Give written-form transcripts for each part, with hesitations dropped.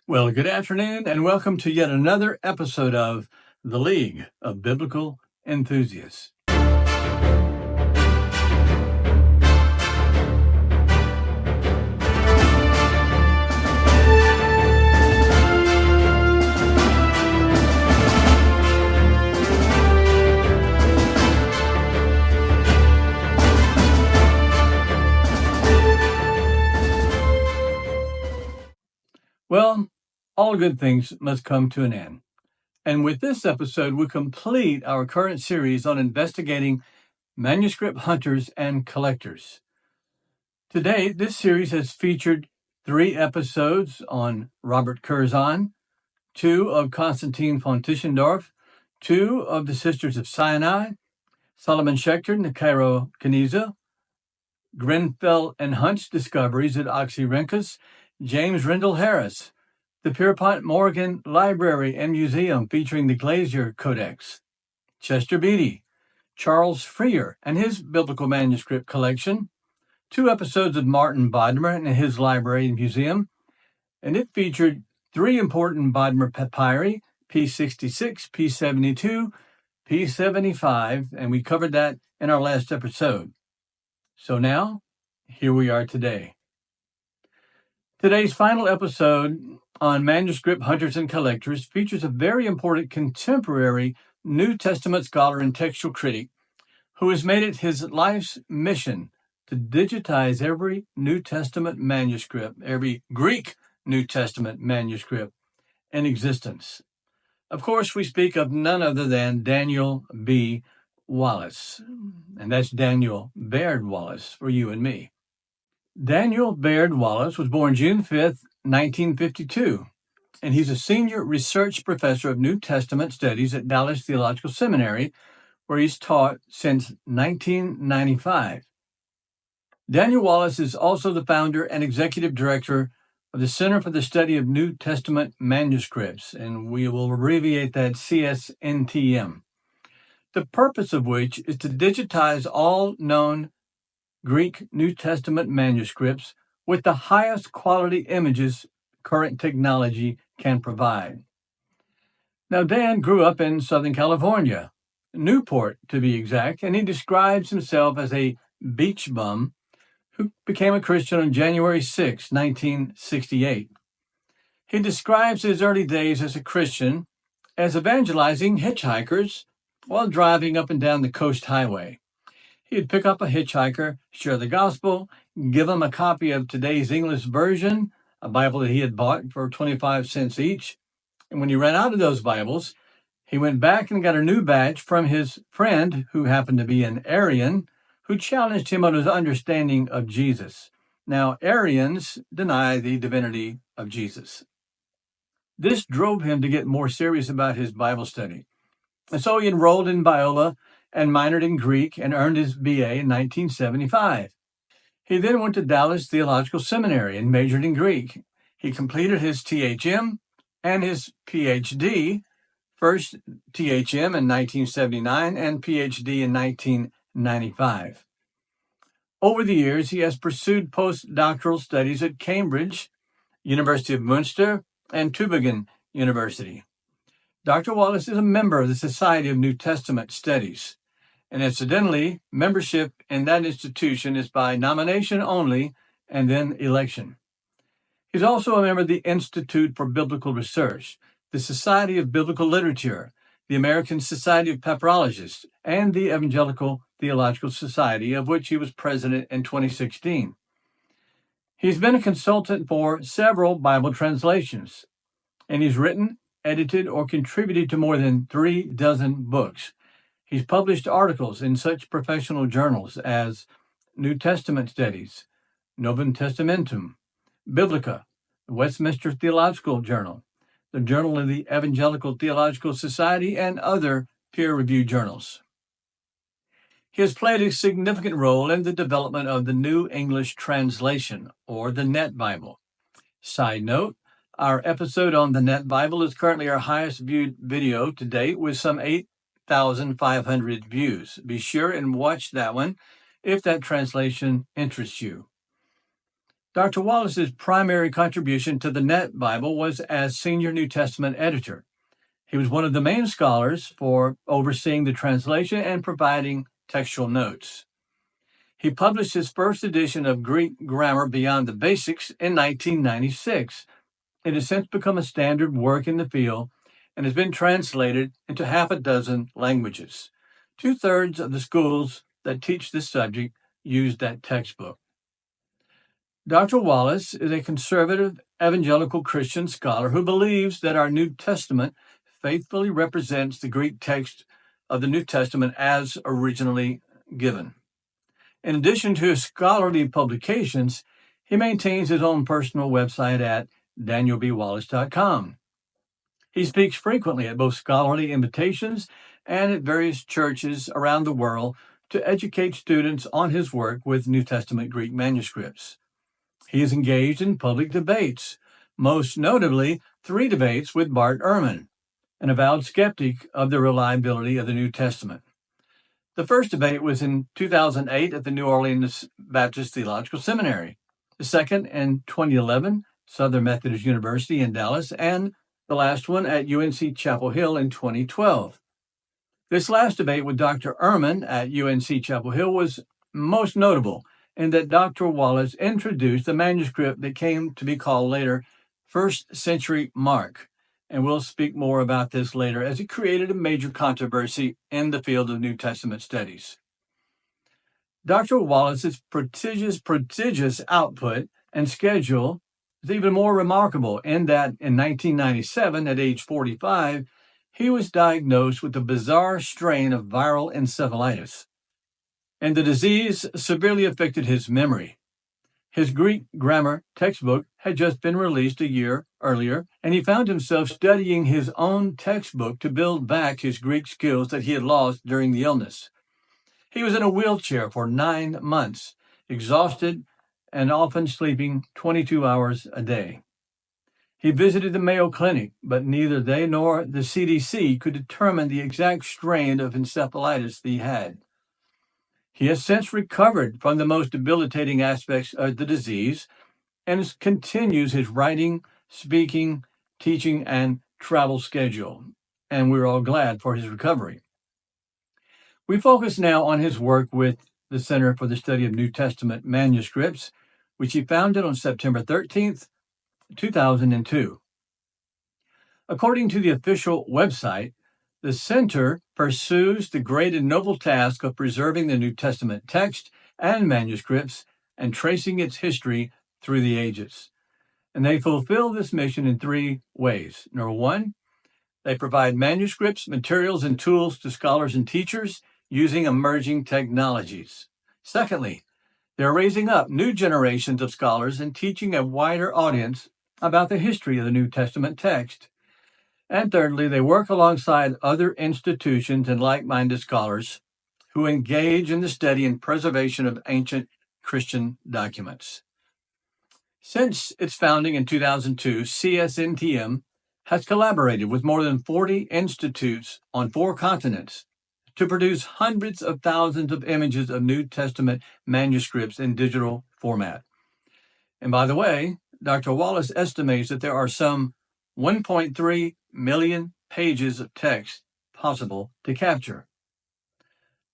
Well, good afternoon, and welcome to yet another episode of the League of Biblical Enthusiasts. Well, all good things must come to an end. And with this episode, we complete our current series on investigating manuscript hunters and collectors. Today, this series has featured 3 episodes on Robert Curzon, 2 of Constantine von Tischendorf, 2 of the Sisters of Sinai, Solomon Schechter and the Cairo Keniza, Grenfell and Hunt's discoveries at Oxyrhynchus, James Rendell Harris, the Pierpont Morgan Library and Museum featuring the Glazier Codex, Chester Beatty, Charles Freer and his biblical manuscript collection, 2 episodes of Martin Bodmer and his library and museum, and it featured 3 important Bodmer papyri, P66, P72, P75, and we covered that in our last episode. So now, here we are today. Today's final episode on manuscript hunters and collectors features a very important contemporary New Testament scholar and textual critic who has made it his life's mission to digitize every New Testament manuscript, every Greek New Testament manuscript in existence. Of course, we speak of none other than Daniel B. Wallace, and that's Daniel Baird Wallace for you and me. Daniel Baird Wallace was born June 5th, 1952, and he's a senior research professor of New Testament studies at Dallas Theological Seminary, where he's taught since 1995. Daniel Wallace is also the founder and executive director of the Center for the Study of New Testament Manuscripts, and we will abbreviate that CSNTM, the purpose of which is to digitize all known Greek New Testament manuscripts with the highest quality images current technology can provide. Now, Dan grew up in Southern California, Newport to be exact, and he describes himself as a beach bum who became a Christian on January 6, 1968. He describes his early days as a Christian as evangelizing hitchhikers while driving up and down the coast highway. He'd pick up a hitchhiker, share the gospel, give him a copy of today's English version, a Bible that he had bought for 25 cents each. And when he ran out of those Bibles, he went back and got a new batch from his friend, who happened to be an Arian, who challenged him on his understanding of Jesus. Now, Arians deny the divinity of Jesus. This drove him to get more serious about his Bible study. And so he enrolled in Biola and minored in Greek and earned his BA in 1975. He then went to Dallas Theological Seminary and majored in Greek. He completed his THM and his PhD, first THM in 1979 and PhD in 1995. Over the years, he has pursued postdoctoral studies at Cambridge, University of Munster, and Tübingen University. Dr. Wallace is a member of the Society of New Testament Studies, and incidentally, membership in that institution is by nomination only and then election. He's also a member of the Institute for Biblical Research, the Society of Biblical Literature, the American Society of Papyrologists, and the Evangelical Theological Society, of which he was president in 2016. He's been a consultant for several Bible translations, and he's written, edited, or contributed to more than 36 books. He's published articles in such professional journals as New Testament Studies, Novum Testamentum, Biblica, the Westminster Theological Journal, the Journal of the Evangelical Theological Society, and other peer-reviewed journals. He has played a significant role in the development of the New English Translation, or the Net Bible. Side note, our episode on the Net Bible is currently our highest viewed video to date with some 8,500 views. Be sure and watch that one if that translation interests you. Dr. Wallace's primary contribution to the Net Bible was as senior New Testament editor. He was one of the main scholars for overseeing the translation and providing textual notes. He published his first edition of Greek Grammar Beyond the Basics in 1996. It has since become a standard work in the field and has been translated into half a dozen languages. 2/3 of the schools that teach this subject use that textbook. Dr. Wallace is a conservative evangelical Christian scholar who believes that our New Testament faithfully represents the Greek text of the New Testament as originally given. In addition to his scholarly publications, he maintains his own personal website at danielbwallace.com. He speaks frequently at both scholarly invitations and at various churches around the world to educate students on his work with New Testament Greek manuscripts. He is engaged in public debates, most notably 3 debates with Bart Ehrman, an avowed skeptic of the reliability of the New Testament. The first debate was in 2008 at the New Orleans Baptist Theological Seminary, the second in 2011, Southern Methodist University in Dallas, and the last one at UNC Chapel Hill in 2012. This last debate with Dr. Ehrman at UNC Chapel Hill was most notable in that Dr. Wallace introduced the manuscript that came to be called later First Century Mark. And we'll speak more about this later, as it created a major controversy in the field of New Testament studies. Dr. Wallace's prodigious output and schedule is even more remarkable in that in 1997, at age 45, he was diagnosed with a bizarre strain of viral encephalitis, and the disease severely affected his memory. His Greek grammar textbook had just been released a year earlier, and he found himself studying his own textbook to build back his Greek skills that he had lost during the illness. He was in a wheelchair for 9 months, exhausted and often sleeping 22 hours a day. He visited the Mayo Clinic, but neither they nor the CDC could determine the exact strain of encephalitis he had. He has since recovered from the most debilitating aspects of the disease and continues his writing, speaking, teaching, and travel schedule. And we're all glad for his recovery. We focus now on his work with the Center for the Study of New Testament Manuscripts, which he founded on September 13th, 2002. According to the official website, the center pursues the great and noble task of preserving the New Testament text and manuscripts and tracing its history through the ages. And they fulfill this mission in 3 ways. Number 1, they provide manuscripts, materials, and tools to scholars and teachers using emerging technologies. Secondly, they're raising up new generations of scholars and teaching a wider audience about the history of the New Testament text. And thirdly, they work alongside other institutions and like-minded scholars who engage in the study and preservation of ancient Christian documents. Since its founding in 2002, CSNTM has collaborated with more than 40 institutes on 4 continents to produce hundreds of thousands of images of New Testament manuscripts in digital format. And by the way, Dr. Wallace estimates that there are some 1.3 million pages of text possible to capture.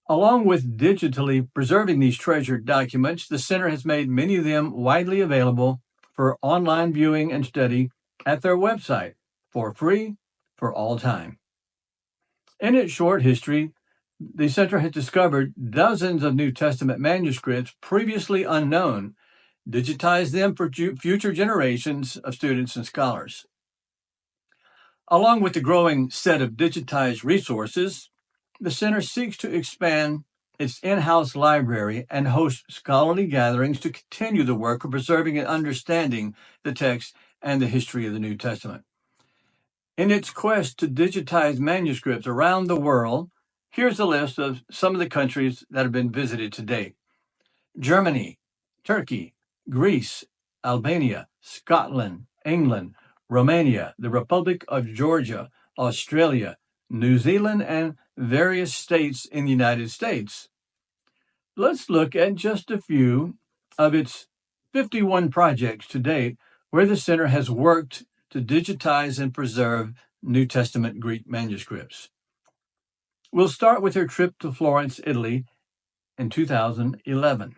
Along with digitally preserving these treasured documents, the center has made many of them widely available for online viewing and study at their website for free for all time. In its short history, the center has discovered dozens of New Testament manuscripts previously unknown, digitized them for future generations of students and scholars. Along with the growing set of digitized resources, the center seeks to expand its in-house library and host scholarly gatherings to continue the work of preserving and understanding the text and the history of the New Testament. In its quest to digitize manuscripts around the world, here's a list of some of the countries that have been visited to date: Germany, Turkey, Greece, Albania, Scotland, England, Romania, the Republic of Georgia, Australia, New Zealand, and various states in the United States. Let's look at just a few of its 51 projects to date where the center has worked to digitize and preserve New Testament Greek manuscripts. We'll start with her trip to Florence, Italy in 2011.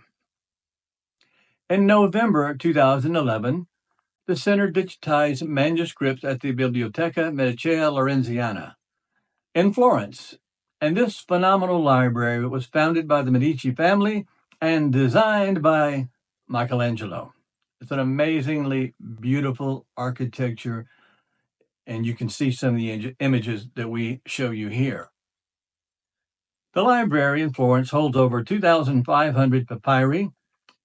In November 2011, the center digitized manuscripts at the Biblioteca Medicea Lorenziana in Florence, and this phenomenal library was founded by the Medici family and designed by Michelangelo. It's an amazingly beautiful architecture, and you can see some of the images that we show you here. The library in Florence holds over 2,500 papyri,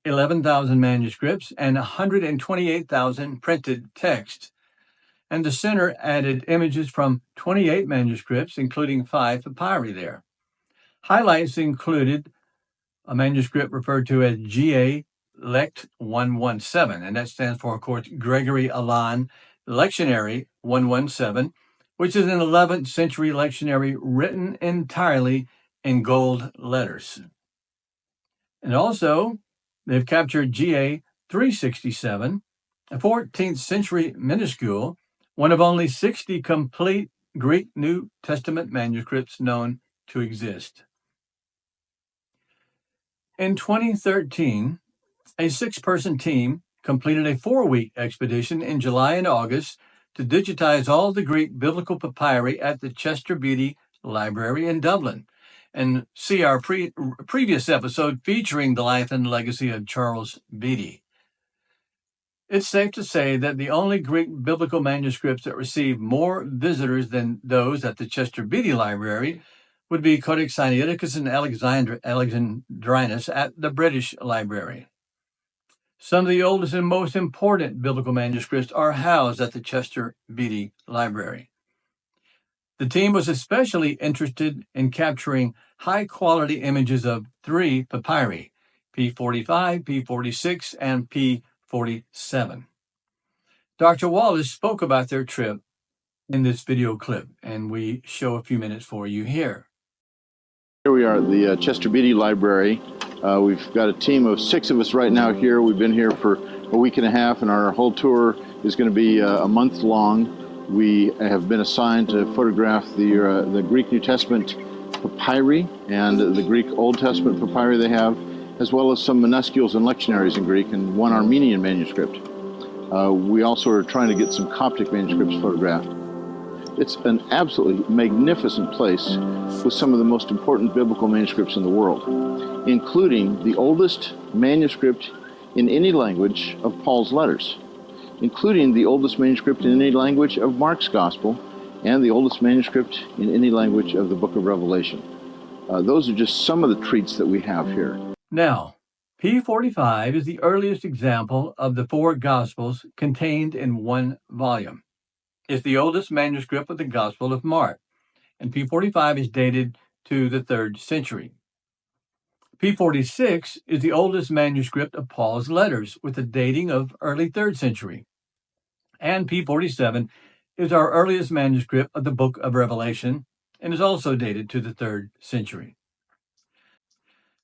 11,000 manuscripts, and 128,000 printed texts. And the center added images from 28 manuscripts, including 5 papyri there. Highlights included a manuscript referred to as GA Lect 117, and that stands for, of course, Gregory Alan Lectionary 117, which is an 11th century lectionary written entirely in gold letters. And also, they've captured GA 367, a 14th century minuscule, one of only 60 complete Greek New Testament manuscripts known to exist. In 2013, a 6-person team completed a 4-week expedition in July and August to digitize all the Greek biblical papyri at the Chester Beatty Library in Dublin, and see our previous episode featuring the life and legacy of Charles Beatty. It's safe to say that the only Greek biblical manuscripts that receive more visitors than those at the Chester Beatty Library would be Codex Sinaiticus and Alexandrinus at the British Library. Some of the oldest and most important biblical manuscripts are housed at the Chester Beatty Library. The team was especially interested in capturing high-quality images of 3 papyri, P45, P46, and P47. Dr. Wallace spoke about their trip in this video clip, and we show a few minutes for you here. Here we are at the Chester Beatty Library. We've got a team of 6 of us right now here. We've been here for a week and a half, and our whole tour is going to be a month long. We have been assigned to photograph the Greek New Testament papyri and the Greek Old Testament papyri they have, as well as some minuscules and lectionaries in Greek and one Armenian manuscript. We also are trying to get some Coptic manuscripts photographed. It's an absolutely magnificent place with some of the most important biblical manuscripts in the world, including the oldest manuscript in any language of Paul's letters, including the oldest manuscript in any language of Mark's Gospel, and the oldest manuscript in any language of the book of Revelation. Those are just some of the treats that we have here. Now, P45 is the earliest example of the 4 Gospels contained in one volume. It's the oldest manuscript of the Gospel of Mark, and P45 is dated to the 3rd century. P46 is the oldest manuscript of Paul's letters, with a dating of early 3rd century. And P47 is our earliest manuscript of the book of Revelation, and is also dated to the 3rd century.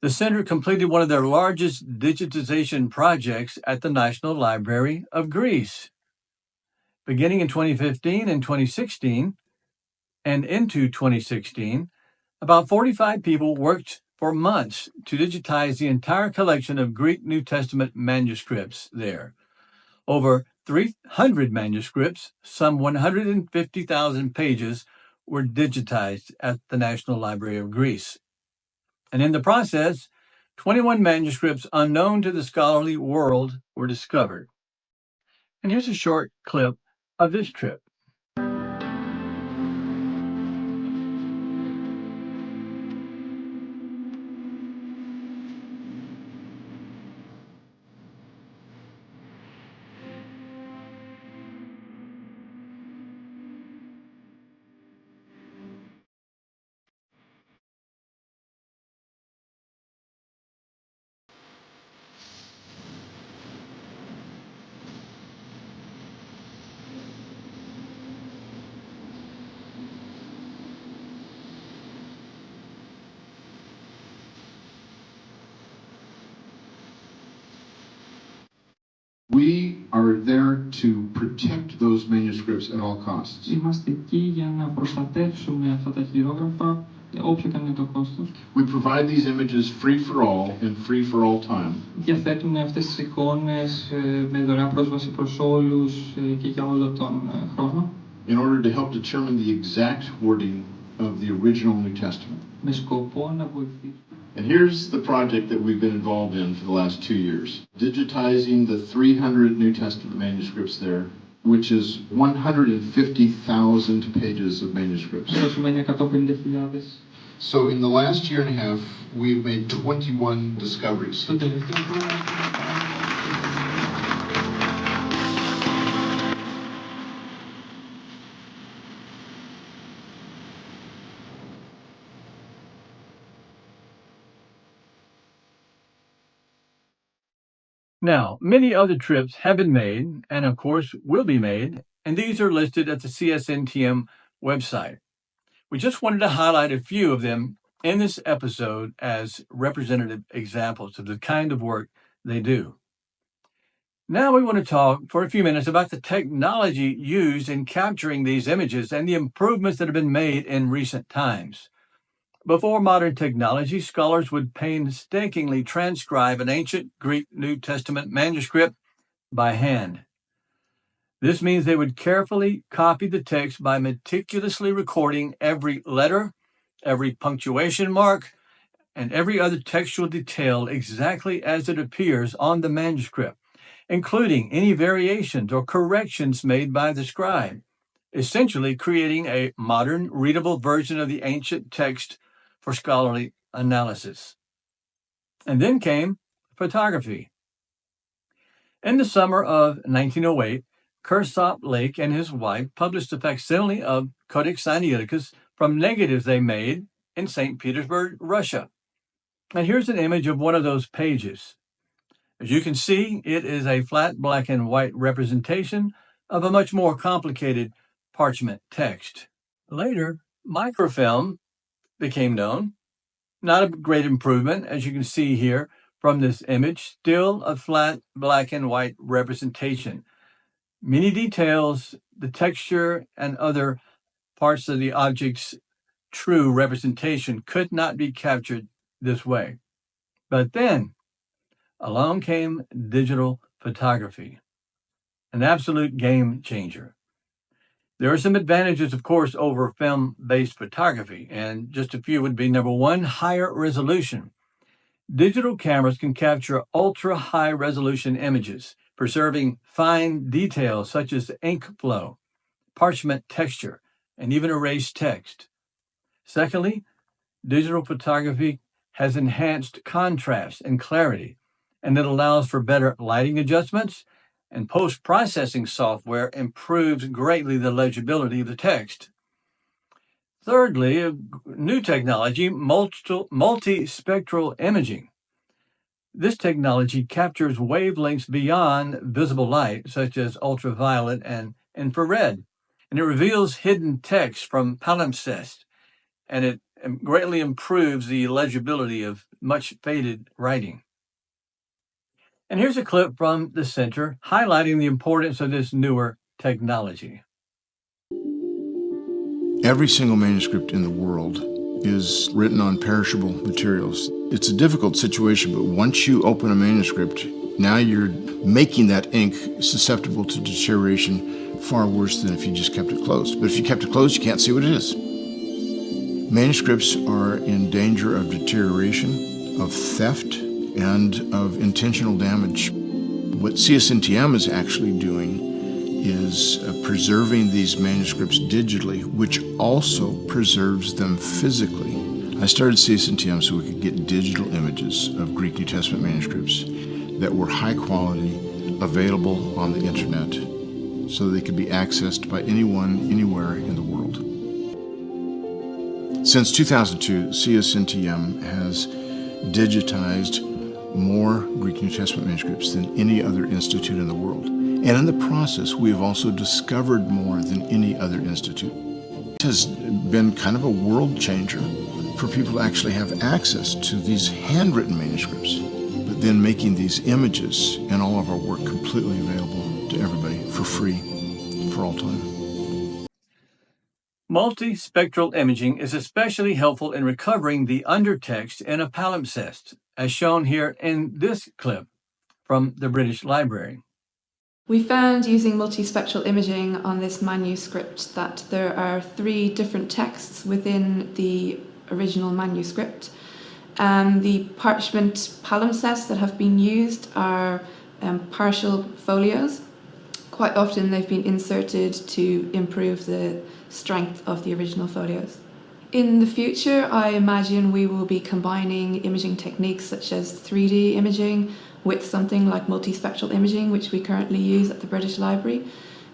The center completed one of their largest digitization projects at the National Library of Greece. Beginning in 2015 and 2016, and into 2016, about 45 people worked for months to digitize the entire collection of Greek New Testament manuscripts there. Over 300 manuscripts, some 150,000 pages, were digitized at the National Library of Greece. And in the process, 21 manuscripts unknown to the scholarly world were discovered. And here's a short clip of this trip. manuscripts at all costs. Είμαστε εκεί για να προστατεύσουμε αυτά τα χειρόγραφα, όποιο και αν είναι το κόστος. We provide these images free for all and free for all time. Διαθέτουμε αυτές τις εικόνες με δωρεάν πρόσβαση προς όλους και για όλο τον χρόνο. In order to help determine the exact wording of the original New Testament. Με σκοπό να βοηθήσουμε. And here's the project that we've been involved in for the last 2 years. Digitizing the 300 New Testament manuscripts there, which is 150,000 pages of manuscripts. So in the last year and a half, we've made 21 discoveries. Now, many other trips have been made, and of course will be made, and these are listed at the CSNTM website. We just wanted to highlight a few of them in this episode as representative examples of the kind of work they do. Now we want to talk for a few minutes about the technology used in capturing these images and the improvements that have been made in recent times. Before modern technology, scholars would painstakingly transcribe an ancient Greek New Testament manuscript by hand. This means they would carefully copy the text by meticulously recording every letter, every punctuation mark, and every other textual detail exactly as it appears on the manuscript, including any variations or corrections made by the scribe, essentially creating a modern, readable version of the ancient text for scholarly analysis. And then came photography. In the summer of 1908, Kersop Lake and his wife published a facsimile of Codex Sinaiticus from negatives they made in St. Petersburg, Russia. And here's an image of one of those pages. As you can see, it is a flat black and white representation of a much more complicated parchment text. Later, microfilm became known. Not a great improvement, as you can see here from this image, still a flat black and white representation. Many details, the texture, and other parts of the object's true representation could not be captured this way. But then, along came digital photography, an absolute game changer. There are some advantages, of course, over film-based photography, and just a few would be, number one, higher resolution. Digital cameras can capture ultra-high resolution images, preserving fine details such as ink flow, parchment texture, and even erased text. Secondly, digital photography has enhanced contrast and clarity, and it allows for better lighting adjustments, and post-processing software improves greatly the legibility of the text. Thirdly, a new technology, multi-spectral imaging. This technology captures wavelengths beyond visible light, such as ultraviolet and infrared, and it reveals hidden text from palimpsest, and it greatly improves the legibility of much faded writing. And here's a clip from the center highlighting the importance of this newer technology. Every single manuscript in the world is written on perishable materials. It's a difficult situation, but once you open a manuscript, now you're making that ink susceptible to deterioration far worse than if you just kept it closed. But if you kept it closed, you can't see what it is. Manuscripts are in danger of deterioration, of theft, and of intentional damage. What CSNTM is actually doing is preserving these manuscripts digitally, which also preserves them physically. I started CSNTM so we could get digital images of Greek New Testament manuscripts that were high quality, available on the internet, so they could be accessed by anyone, anywhere in the world. Since 2002, CSNTM has digitized more Greek New Testament manuscripts than any other institute in the world. And in the process, we have also discovered more than any other institute. It has been kind of a world changer for people to actually have access to these handwritten manuscripts, but then making these images and all of our work completely available to everybody for free for all time. Multi-spectral imaging is especially helpful in recovering the undertext in a palimpsest, as shown here in this clip from the British Library. We found using multispectral imaging on this manuscript that there are 3 different texts within the original manuscript. The parchment palimpsests that have been used are partial folios. Quite often they've been inserted to improve the strength of the original folios. In the future, I imagine we will be combining imaging techniques such as 3D imaging with something like multispectral imaging, which we currently use at the British Library.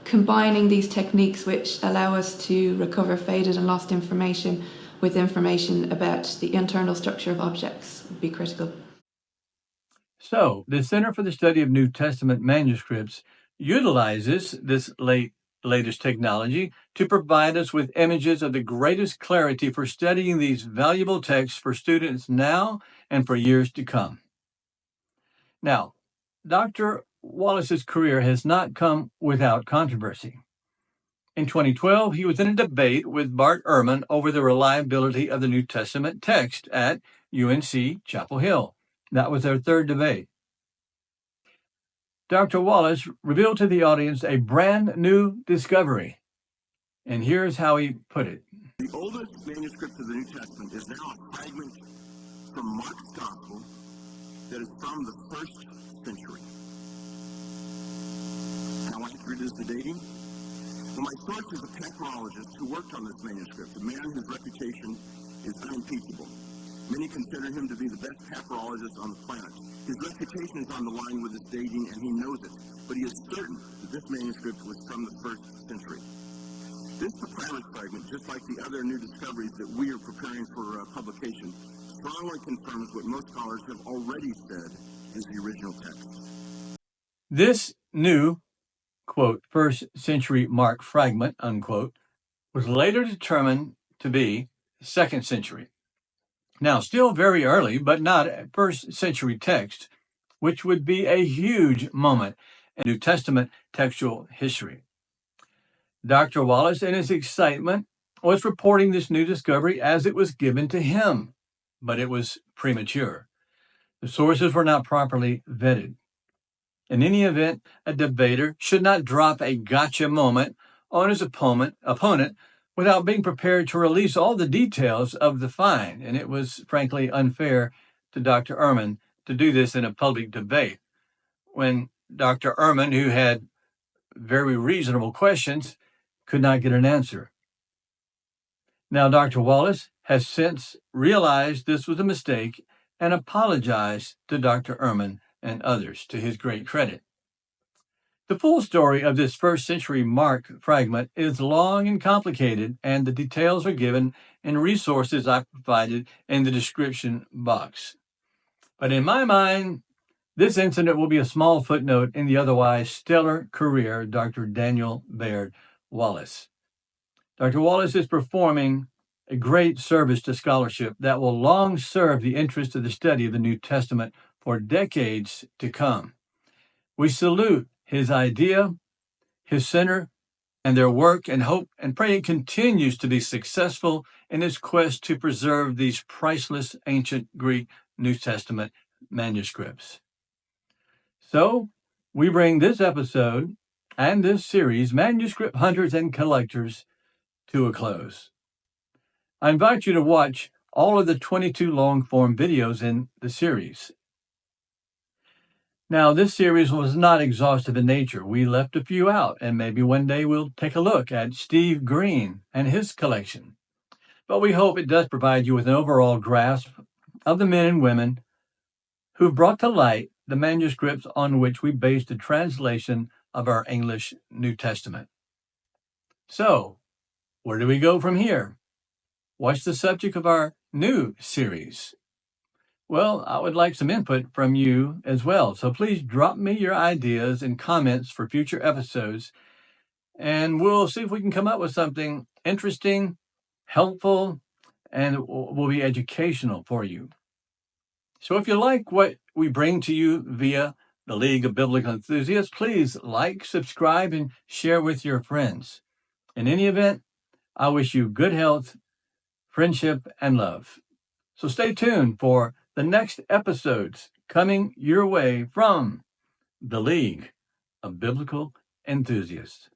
Combining these techniques which allow us to recover faded and lost information with information about the internal structure of objects would be critical. So, the Center for the Study of New Testament Manuscripts utilizes this latest technology to provide us with images of the greatest clarity for studying these valuable texts for students now and for years to come. Now, Dr. Wallace's career has not come without controversy. In 2012, he was in a debate with Bart Ehrman over the reliability of the New Testament text at UNC Chapel Hill. That was their third debate. Dr. Wallace revealed to the audience a brand new discovery. And here's how he put it. The oldest manuscript of the New Testament is now a fragment from Mark's Gospel that is from the 1st century. How accurate is the dating? Well, my source is a papyrologist who worked on this manuscript, a man whose reputation is unimpeachable. Many consider him to be the best papyrologist on the planet. His reputation is on the line with his dating, and he knows it, but he is certain that this manuscript was from the 1st century. This papyrus fragment, just like the other new discoveries that we are preparing for publication, strongly confirms what most scholars have already said is the original text. This new, quote, 1st century Mark fragment, unquote, was later determined to be 2nd century. Now, still very early, but not a 1st century text, which would be a huge moment in New Testament textual history. Dr. Wallace, in his excitement, was reporting this new discovery as it was given to him, but it was premature. The sources were not properly vetted. In any event, a debater should not drop a gotcha moment on his opponent without being prepared to release all the details of the find, and it was frankly unfair to Dr. Ehrman to do this in a public debate when Dr. Ehrman, who had very reasonable questions, could not get an answer. Now, Dr. Wallace has since realized this was a mistake and apologized to Dr. Ehrman and others, to his great credit. The full story of this 1st century Mark fragment is long and complicated, and the details are given in resources I provided in the description box. But in my mind, this incident will be a small footnote in the otherwise stellar career of Dr. Daniel Baird Wallace. Dr. Wallace is performing a great service to scholarship that will long serve the interest of the study of the New Testament for decades to come. We salute his idea, his center, and their work, and hope and pray it continues to be successful in its quest to preserve these priceless ancient Greek New Testament manuscripts. So, we bring this episode and this series, Manuscript Hunters and Collectors, to a close. I invite you to watch all of the 22 long-form videos in the series. Now, this series was not exhaustive in nature. We left a few out, and maybe one day we'll take a look at Steve Green and his collection. But we hope it does provide you with an overall grasp of the men and women who've brought to light the manuscripts on which we base the translation of our English New Testament. So, where do we go from here? What's the subject of our new series? Well, I would like some input from you as well. So please drop me your ideas and comments for future episodes, and we'll see if we can come up with something interesting, helpful, and will be educational for you. So if you like what we bring to you via the League of Biblical Enthusiasts, please like, subscribe, and share with your friends. In any event, I wish you good health, friendship, and love. So stay tuned for the next episodes coming your way from the League of Biblical Enthusiasts.